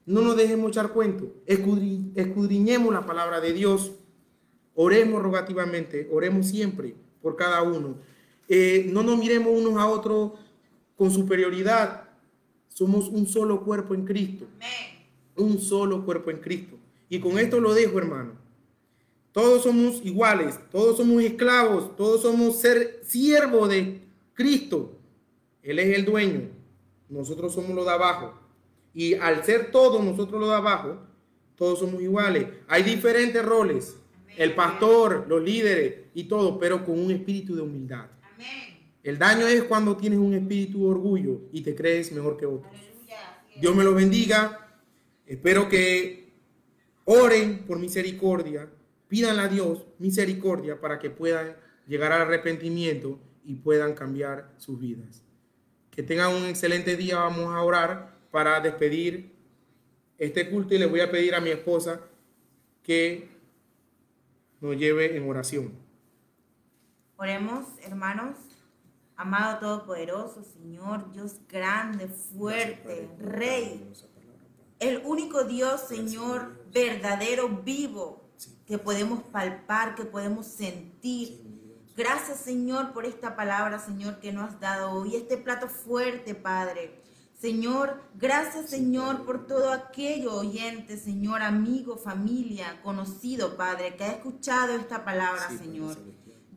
No nos dejemos echar cuento. Escudriñemos la palabra de Dios. Oremos rogativamente, oremos siempre por cada uno. No nos miremos unos a otros con superioridad. Somos un solo cuerpo en Cristo. Un solo cuerpo en Cristo. Y con esto lo dejo, hermano. Todos somos iguales, todos somos esclavos, todos somos siervos de Cristo. Él es el dueño. Nosotros somos los de abajo. Y al ser todos nosotros los de abajo, todos somos iguales. Hay diferentes roles. El pastor, los líderes y todo, pero con un espíritu de humildad. El daño es cuando tienes un espíritu de orgullo y te crees mejor que otros. Dios me los bendiga. Espero que oren por misericordia. Pídanle a Dios misericordia para que puedan llegar al arrepentimiento y puedan cambiar sus vidas. Que tengan un excelente día. Vamos a orar para despedir este culto y le voy a pedir a mi esposa que nos lleve en oración. Oremos, hermanos. Amado Todopoderoso, Señor, Dios grande, fuerte, Rey, el único Dios, Señor, verdadero, vivo, que podemos palpar, que podemos sentir. Gracias, Señor, por esta palabra, Señor, que nos has dado hoy, este plato fuerte, Padre. Señor, gracias, Señor, por todo aquello oyente, Señor, amigo, familia, conocido, Padre, que ha escuchado esta palabra, Señor.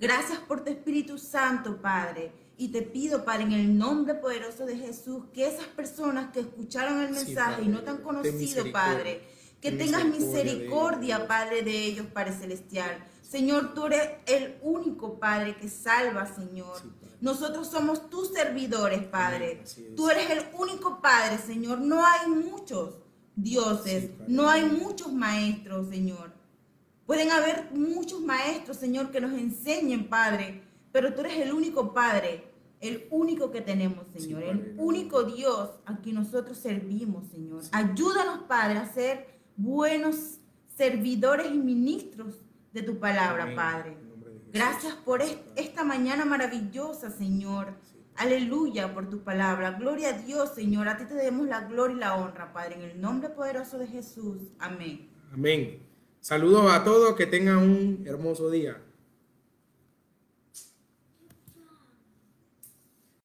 Gracias por tu Espíritu Santo, Padre. Y te pido, Padre, en el nombre poderoso de Jesús, que esas personas que escucharon el mensaje y no te han conocido, Padre, que tengas misericordia, Padre, de ellos, Padre Celestial. Señor, tú eres el único, Padre, que salva, Señor. Nosotros somos tus servidores, Padre. Tú eres el único Padre, Señor. No hay muchos dioses, no hay muchos maestros, Señor. Pueden haber muchos maestros, Señor, que nos enseñen, Padre, pero tú eres el único Padre, el único que tenemos, Señor, el único Dios a quien nosotros servimos, Señor. Ayúdanos, Padre, a ser buenos servidores y ministros de tu palabra, Padre. Gracias por esta mañana maravillosa, Señor. Aleluya por tu palabra. Gloria a Dios, Señor. A ti te demos la gloria y la honra, Padre, en el nombre poderoso de Jesús. Amén. Amén. Saludos a todos, que tengan un hermoso día.